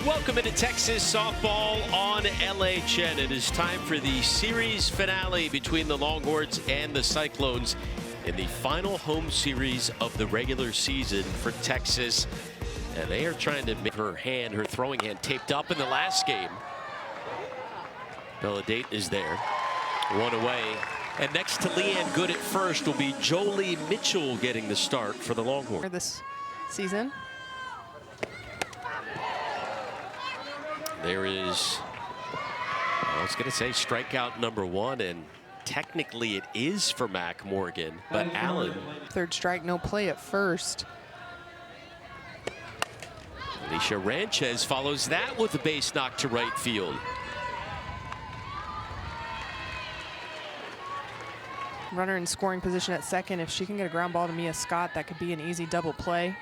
Welcome into Texas softball on LHN. It is time for the series finale between the Longhorns and the Cyclones in the final home series of the regular season for Texas. And they are trying to make her throwing hand taped up in the last game. Bella Dayton is there, one away. And next to Leanne Good at first will be Jolie Mitchell getting the start for the Longhorns. This season. There is, I was going to say strikeout number one, and technically it is for Mac Morgan, but Allen. Third strike, no play at first. Alicia Ranchez follows that with a base knock to right field. Runner in scoring position at second. If she can get a ground ball to Mia Scott, that could be an easy double play.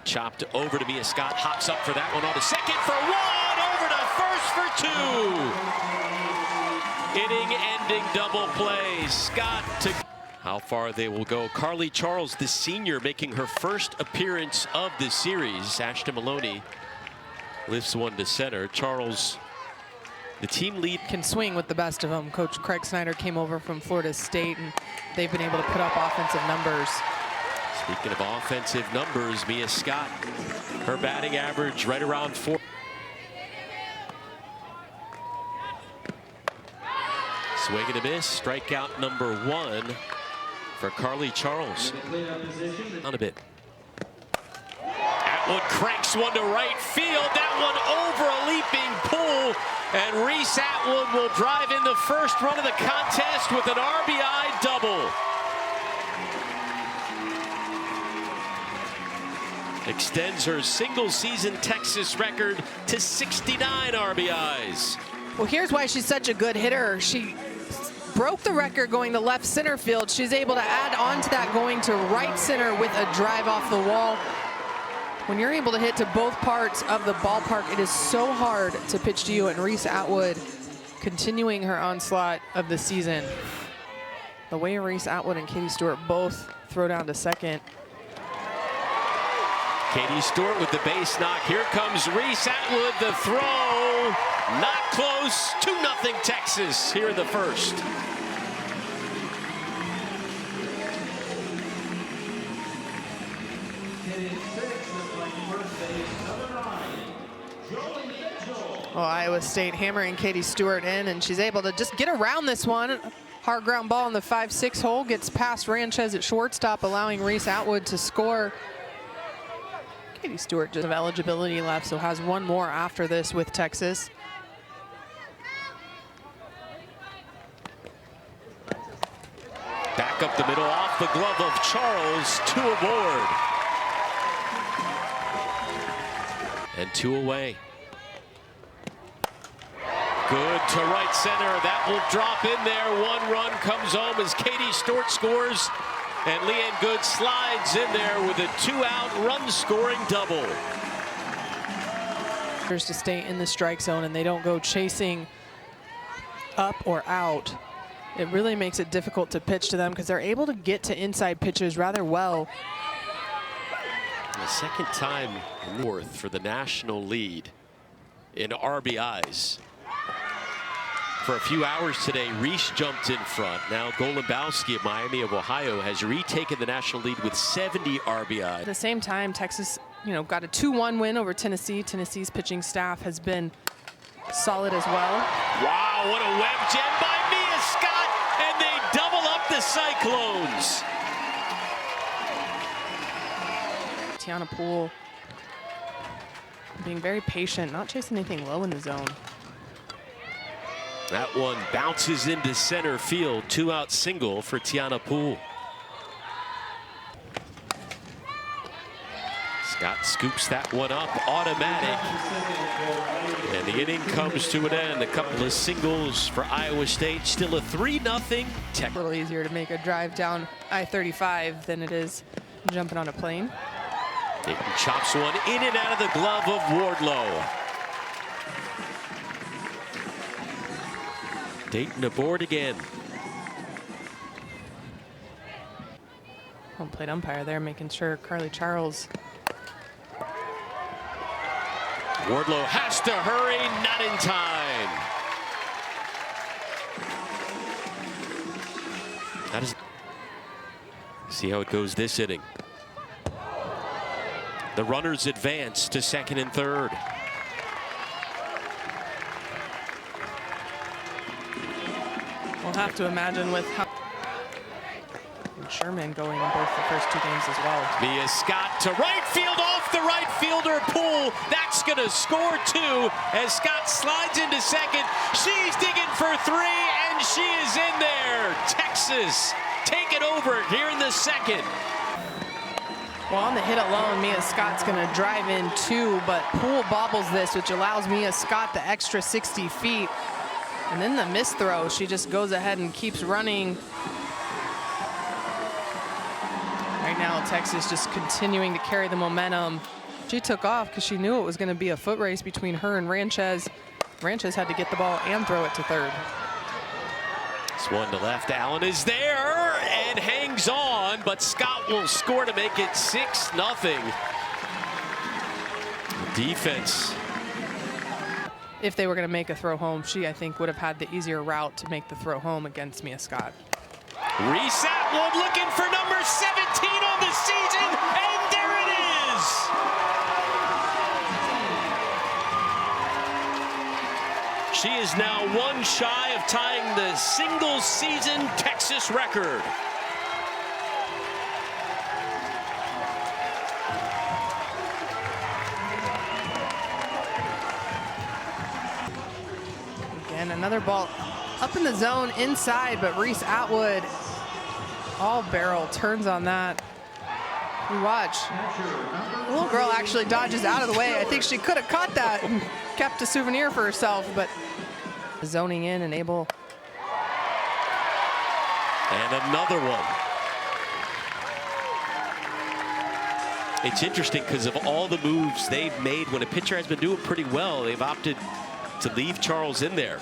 Chopped over to Mia Scott, hops up for that one on to second for one, over to first for two. Inning-ending double play. Scott to how far they will go. Carly Charles, the senior, making her first appearance of the series. Ashton Maloney lifts one to center. Charles, the team lead, can swing with the best of them. Coach Craig Snyder came over from Florida State, and they've been able to put up offensive numbers. Speaking of offensive numbers, Mia Scott, her batting average right around 4. Swing and a miss, strikeout number one for Carly Charles. On a bit. Atwood cranks one to right field. That one over a leaping pool. And Reese Atwood will drive in the first run of the contest with an RBI double. Extends her single-season Texas record to 69 RBIs. Well, here's why she's such a good hitter. She broke the record going to left center field. She's able to add on to that going to right center with a drive off the wall. When you're able to hit to both parts of the ballpark, it is so hard to pitch to you. And Reese Atwood continuing her onslaught of the season. The way Reese Atwood and Katie Stewart both throw down to second. Katie Stewart with the base knock. Here comes Reese Atwood, the throw. Not close. 2-0 Texas here in the first. Well, Iowa State hammering Katie Stewart in, and she's able to just get around this one. Hard ground ball in the 5-6 hole, gets past Ranchez at shortstop, allowing Reese Atwood to score. Katie Stewart just have eligibility left, so has one more after this with Texas. Back up the middle, off the glove of Charles, 2 aboard. And 2 away. Good to right center. That will drop in there. 1 run comes home as Katie Stewart scores. And Leanne Good slides in there with a 2-out run-scoring double. To stay in the strike zone and they don't go chasing up or out. It really makes it difficult to pitch to them because they're able to get to inside pitches rather well. The second time north for the national lead in RBIs. For a few hours today, Reese jumped in front. Now Golubowski of Miami of Ohio has retaken the national lead with 70 RBI. At the same time, Texas, got a 2-1 win over Tennessee. Tennessee's pitching staff has been solid as well. Wow, what a web gem by Mia Scott, and they double up the Cyclones. Tiana Poole being very patient, not chasing anything low in the zone. That one bounces into center field. 2-out single for Tiana Poole. Scott scoops that one up, automatic. And the inning comes to an end. A couple of singles for Iowa State. Still a 3-0 Tech. A little easier to make a drive down I-35 than it is jumping on a plane. Dayton chops one in and out of the glove of Wardlow. Dayton aboard again. Home plate umpire there making sure Carly Charles Wardlow has to hurry, not in time. That is. See how it goes this inning. The runners advance to second and third. We'll have to imagine with how Sherman going in both the first two games as well. Mia Scott to right field, off the right fielder pool. That's going to score two as Scott slides into second. She's digging for three, and she is in there. Texas take it over here in the second. Well, on the hit alone, Mia Scott's going to drive in two, but Poole bobbles this, which allows Mia Scott the extra 60 feet. And then the miss throw, she just goes ahead and keeps running. Right now, Texas just continuing to carry the momentum. She took off because she knew it was going to be a foot race between her and Ranchez. Ranchez had to get the ball and throw it to third. This one to left. Allen is there and hangs on, but Scott will score to make it 6-0. Defense. If they were going to make a throw home, she, I think, would have had the easier route to make the throw home against Mia Scott. Reese Atwood looking for number 17 on the season, and there it is! She is now one shy of tying the single-season Texas record. Again, another ball up in the zone inside, but Reese Atwood all barrel turns on that. You watch. The little girl actually dodges out of the way. I think she could have caught that and kept a souvenir for herself, but zoning in and able. And another one. It's interesting because of all the moves they've made when a pitcher has been doing pretty well, they've opted to leave Charles in there.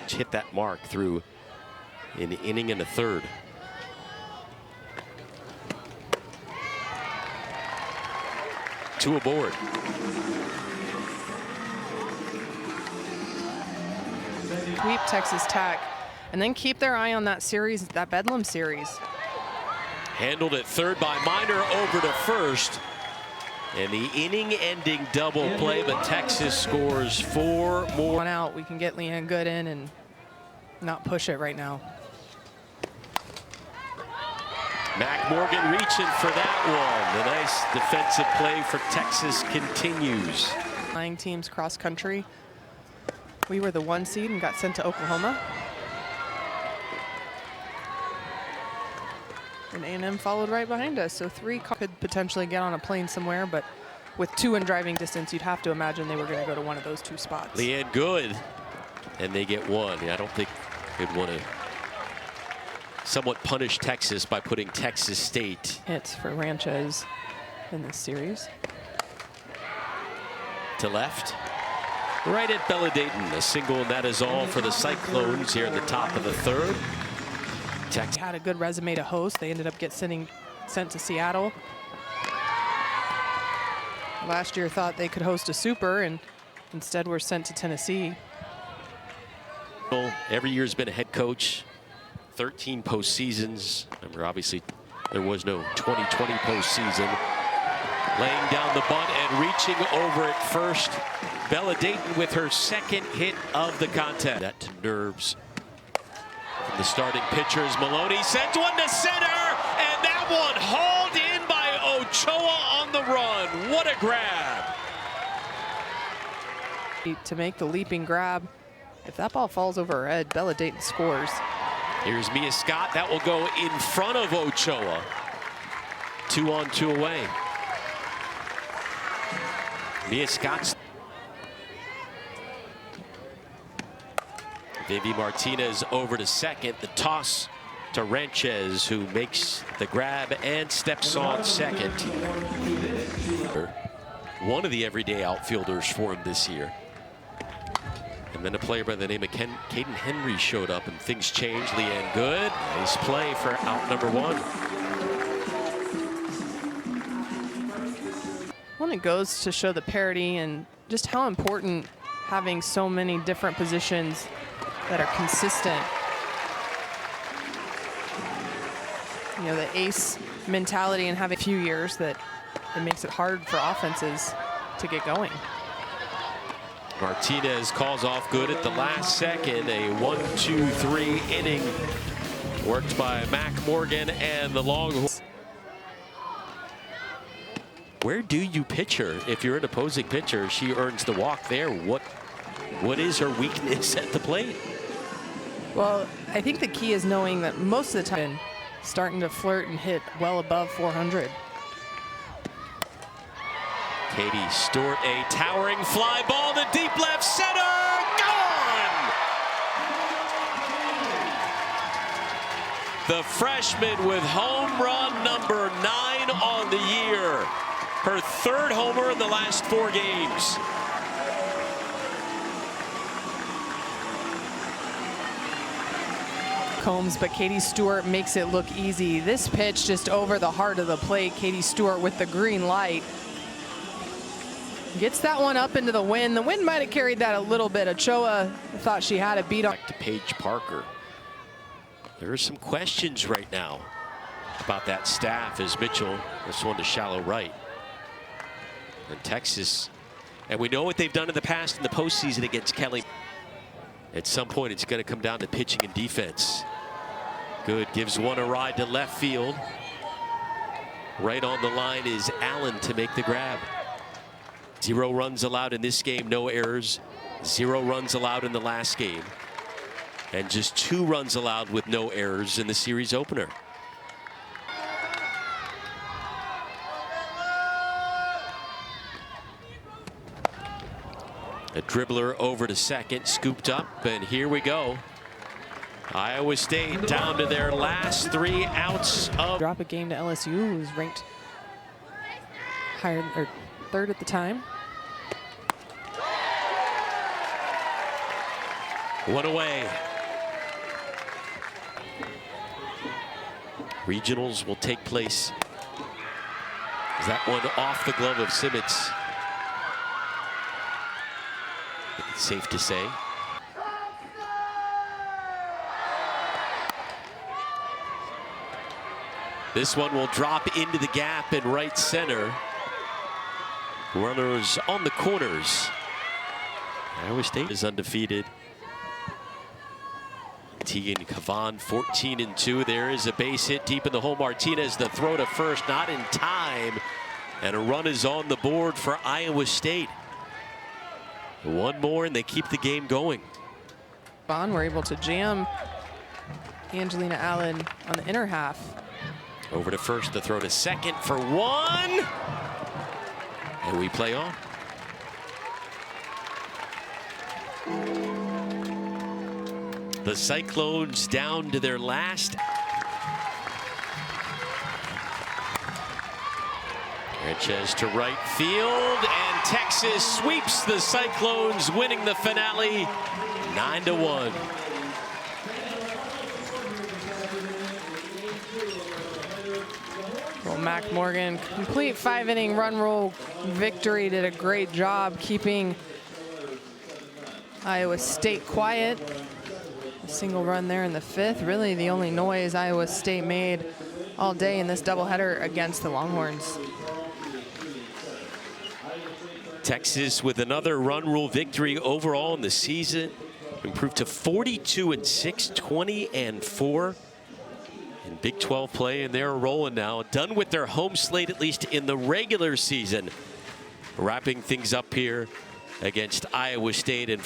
Hit that mark through an inning and a third. Two aboard. Sweep Texas Tech and then keep their eye on that series, that Bedlam series. Handled at third by Minor, over to first. And the inning-ending double play, but Texas scores 4 more. One out, we can get Leanne Good in and not push it right now. Mac Morgan reaching for that one. The nice defensive play for Texas continues. Flying teams cross country. We were the 1 seed and got sent to Oklahoma. And A&M followed right behind us, so 3 could potentially get on a plane somewhere, but with 2 in driving distance, you'd have to imagine they were going to go to one of those 2 spots. Leanne Good, and they get 1. Yeah, I don't think they'd want to somewhat punish Texas by putting Texas State. Hits for Ranchez in this series. To left, right at Bella Dayton. A single, and that is all for the Cyclones here in the top of the third. Texas had a good resume to host. They ended up getting sent to Seattle. Last year thought they could host a super and instead were sent to Tennessee. Every year has been a head coach. 13 postseasons. Remember, obviously, there was no 2020 postseason. Laying down the bunt and reaching over at first. Bella Dayton with her 2nd hit of the contest. That to nerves. The starting pitchers, Maloney sends one to center, and that one hauled in by Ochoa on the run. What a grab. To make the leaping grab. If that ball falls over her head, Bella Dayton scores. Here's Mia Scott. That will go in front of Ochoa. 2 on, 2 away. Mia Scott's. Vivi Martinez over to second. The toss to Ranchez, who makes the grab and steps on second. One of the everyday outfielders for him this year. And then a player by the name of Caden Henry showed up, and things changed. Leanne Good. Nice play for out number 1. Well, it goes to show the parity and just how important having so many different positions that are consistent. You know, the ace mentality and having a few years that it makes it hard for offenses to get going. Martinez calls off good at the last second. A 1-2-3 inning worked by Mac Morgan and the Longhorns. Where do you pitch her? If you're an opposing pitcher, she earns the walk there. What is her weakness at the plate? Well, I think the key is knowing that most of the time starting to flirt and hit well above 400. Katie Stewart, a towering fly ball to deep left center. Gone! The freshman with home run number 9 on the year. Her 3rd homer in the last 4 games. Combs, but Katie Stewart makes it look easy. This pitch just over the heart of the plate. Katie Stewart with the green light. Gets that one up into the wind. The wind might have carried that a little bit. Ochoa thought she had a beat on. Back to Paige Parker. There are some questions right now about that staff as Mitchell, this one to shallow right. And Texas, and we know what they've done in the past in the postseason against Kelly. At some point, it's going to come down to pitching and defense. Good, gives one a ride to left field. Right on the line is Allen to make the grab. 0 runs allowed in this game, no errors. 0 runs allowed in the last game. And just 2 runs allowed with no errors in the series opener. A dribbler over to second, scooped up, and here we go. Iowa State down to their last 3 outs of. Drop a game to LSU, who's ranked higher or 3rd at the time. 1 away. Regionals will take place. Is that one off the glove of Simmons? It's safe to say. This one will drop into the gap in right center. Runners on the corners. Iowa State is undefeated. Tegan Cavan 14-2. There is a base hit deep in the hole. Martinez, the throw to first, not in time. And a run is on the board for Iowa State. 1 more and they keep the game going. Cavan were able to jam Angelina Allen on the inner half. Over to first, the throw to second for 1. And we play on. The Cyclones down to their last. Sanchez to right field, and Texas sweeps the Cyclones, winning the finale 9-1. Well, Mac Morgan, complete 5-inning run rule victory, did a great job keeping Iowa State quiet. A single run there in the 5th, really the only noise Iowa State made all day in this doubleheader against the Longhorns. Texas with another run rule victory overall in the season, improved to 42-6, 20-4 in Big 12 play, and they're rolling now. Done with their home slate, at least in the regular season. Wrapping things up here against Iowa State. And